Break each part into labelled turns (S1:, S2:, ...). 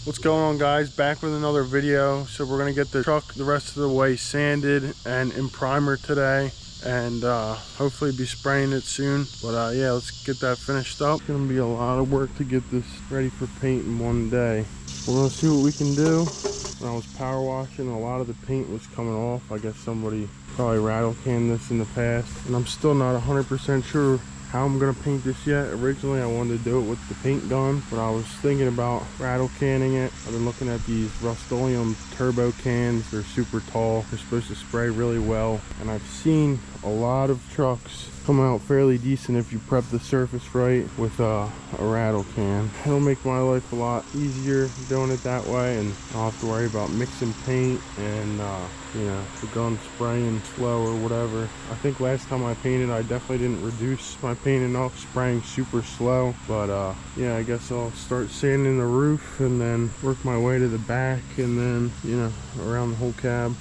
S1: What's going on, guys? Back with another video. So we're gonna get the truck the rest of the way sanded and in primer today, and hopefully be spraying it soon. But yeah, let's get that finished up. It's gonna be a lot of work to get this ready for paint in one day. We're gonna see what we can do. When I was power washing, a lot of the paint was coming off. I guess somebody probably rattle canned this in the past, and I'm still not 100% sure how I'm gonna paint this yet. Originally I wanted to do it with the paint gun, but I was thinking about rattle canning it. I've been looking at these Rust-Oleum turbo cans. They're super tall, they're supposed to spray really well, and I've seen a lot of trucks come out fairly decent if you prep the surface right with a rattle can. It'll make my life a lot easier doing it that way, and I don't have to worry about mixing paint and you know, the gun spraying slow or whatever. I think last time I painted, I definitely didn't reduce my paint enough, spraying super slow. But yeah, I guess I'll start sanding the roof and then work my way to the back and then, you know, around the whole cab.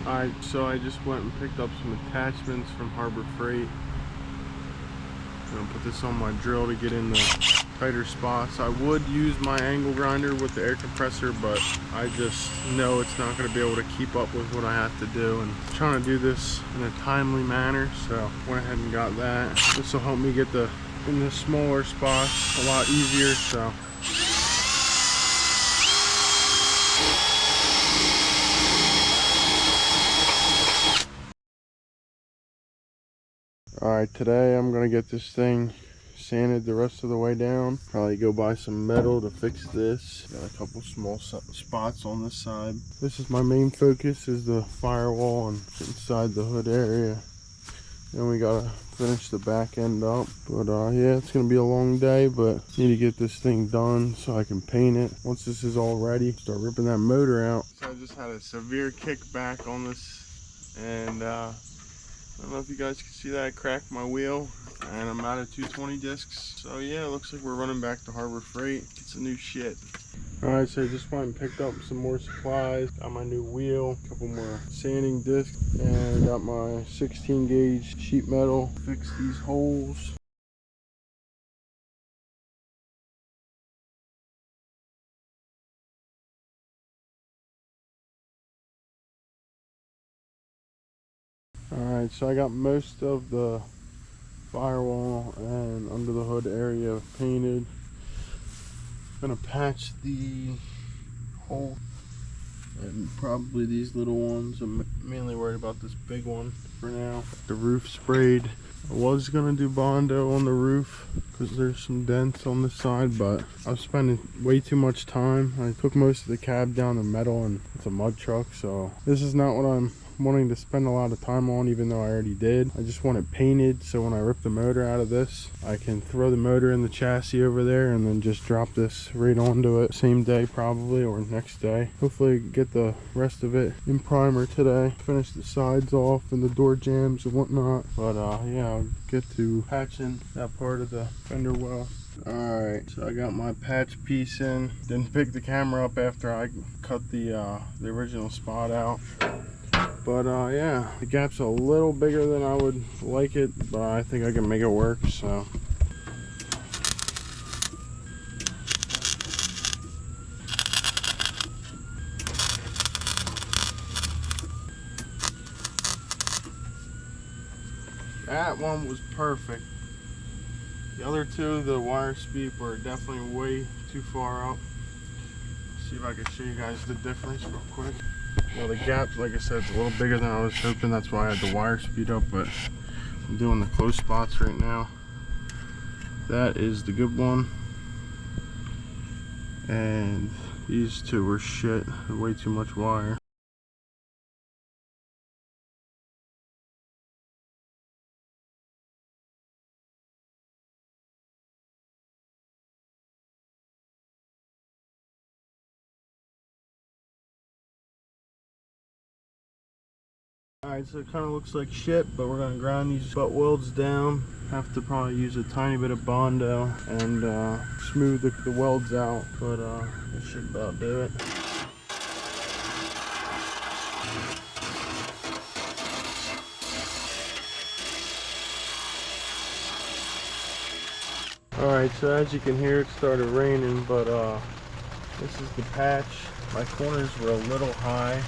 S1: Alright, so I just went and picked up some attachments from Harbor Freight. I'm gonna put this on my drill to get in the tighter spots. I would use my angle grinder with the air compressor, but I just know it's not gonna be able to keep up with what I have to do, and I'm trying to do this in a timely manner, so went ahead and got that. This will help me get in the smaller spots a lot easier. So alright, today I'm gonna get this thing sanded the rest of the way down. Probably go buy some metal to fix this. Got a couple small spots on this side. This is my main focus, is the firewall and inside the hood area. Then we gotta finish the back end up. But yeah, it's gonna be a long day, but need to get this thing done so I can paint it. Once this is all ready, start ripping that motor out. So I just had a severe kickback on this, and I don't know if you guys can see that. I cracked my wheel and I'm out of 220 discs. So yeah, it looks like we're running back to Harbor Freight. Get some new shit. Alright, so I just went and picked up some more supplies. Got my new wheel, a couple more sanding discs, and got my 16 gauge sheet metal. Fix these holes. Alright, so I got most of the firewall and under the hood area painted. I'm gonna patch the hole and probably these little ones. I'm mainly worried about this big one for now. The roof sprayed. I was gonna do Bondo on the roof because there's some dents on the side, but I'm spending way too much time. I took most of the cab down to metal, and it's a mud truck, so this is not what I'm wanting to spend a lot of time on, even though I already did. I just want it painted, so when I rip the motor out of this, I can throw the motor in the chassis over there and then just drop this right onto it same day probably, or next day. Hopefully get the rest of it in primer today, finish the sides off and the door jambs and whatnot. But yeah, I'll get to patching that part of the fender well. Alright, so I got my patch piece in. Didn't pick the camera up after I cut the original spot out. But yeah, the gap's a little bigger than I would like it, but I think I can make it work, so. That one was perfect. The other two, the wire speed, were definitely way too far up. See if I can show you guys the difference real quick. Well, the gap, like I said, it's a little bigger than I was hoping. That's why I had the wire speed up, but I'm doing the close spots right now. That is the good one. And these two were shit. Way too much wire. Alright, so it kind of looks like shit, but we're going to grind these butt welds down Have to probably use a tiny bit of Bondo and smooth the welds out, but it should about do it. Alright, so as you can hear, it started raining, but this is the patch. My corners were a little high.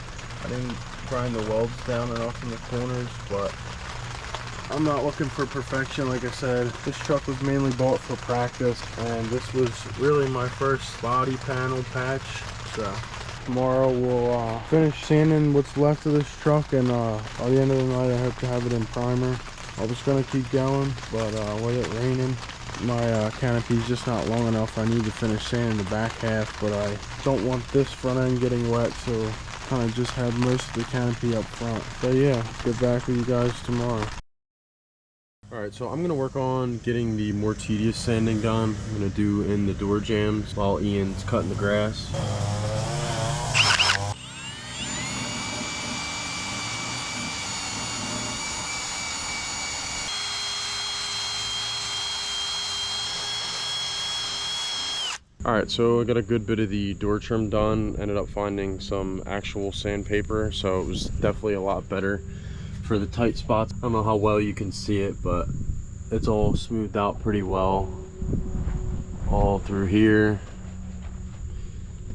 S1: I didn't grind the welds down enough in the corners, but I'm not looking for perfection. Like I said, this truck was mainly bought for practice, and this was really my first body panel patch. So tomorrow we'll finish sanding what's left of this truck, and by the end of the night I hope to have it in primer. I was gonna keep going, but with it raining, my canopy's just not long enough. I need to finish sanding the back half, but I don't want this front end getting wet, so kind of just have most of the canopy up front. But yeah, get back with you guys tomorrow. Alright, so I'm going to work on getting the more tedious sanding done. I'm going to do in the door jambs while Ian's cutting the grass. Alright, so I got a good bit of the door trim done. Ended up finding some actual sandpaper, so it was definitely a lot better for the tight spots. I don't know how well you can see it, but it's all smoothed out pretty well all through here.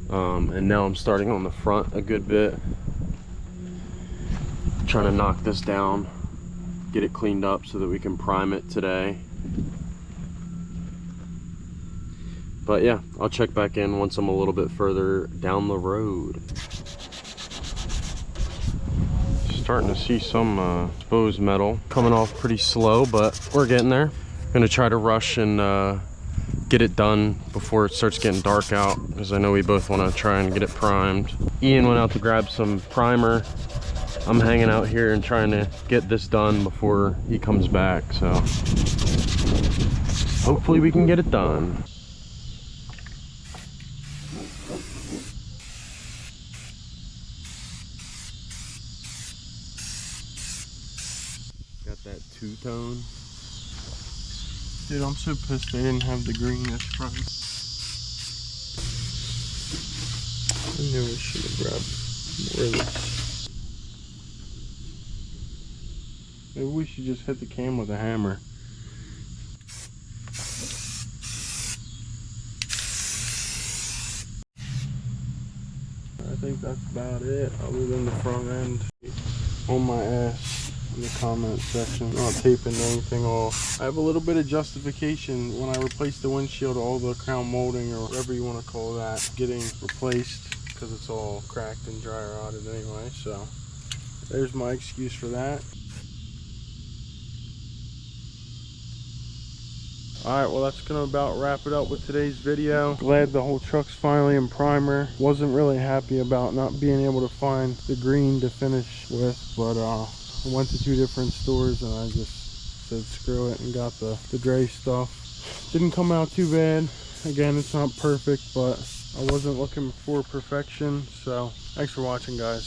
S1: And now I'm starting on the front a good bit, trying to knock this down, get it cleaned up so that we can prime it today. But yeah, I'll check back in once I'm a little bit further down the road. Starting to see some exposed metal coming off pretty slow, but we're getting there. Gonna try to rush and get it done before it starts getting dark out, because I know we both want to try and get it primed. Ian went out to grab some primer. I'm hanging out here and trying to get this done before he comes back, so hopefully we can get it done. Got that two-tone. Dude, I'm so pissed they didn't have the green this front. I knew I should have grabbed more of this. Maybe we should just hit the cam with a hammer. I think that's about it, other than the front end. On my ass in the comment section, not taping anything off. I have a little bit of justification when I replaced the windshield, all the crown molding or whatever you want to call that getting replaced, because it's all cracked and dry rotted anyway. So there's my excuse for that. Alright, well that's gonna about wrap it up with today's video. Glad the whole truck's finally in primer. Wasn't really happy about not being able to find the green to finish with, but I went to 2 different stores and I just said screw it and got the gray stuff. Didn't come out too bad. Again, it's not perfect, but I wasn't looking for perfection. So thanks for watching, guys.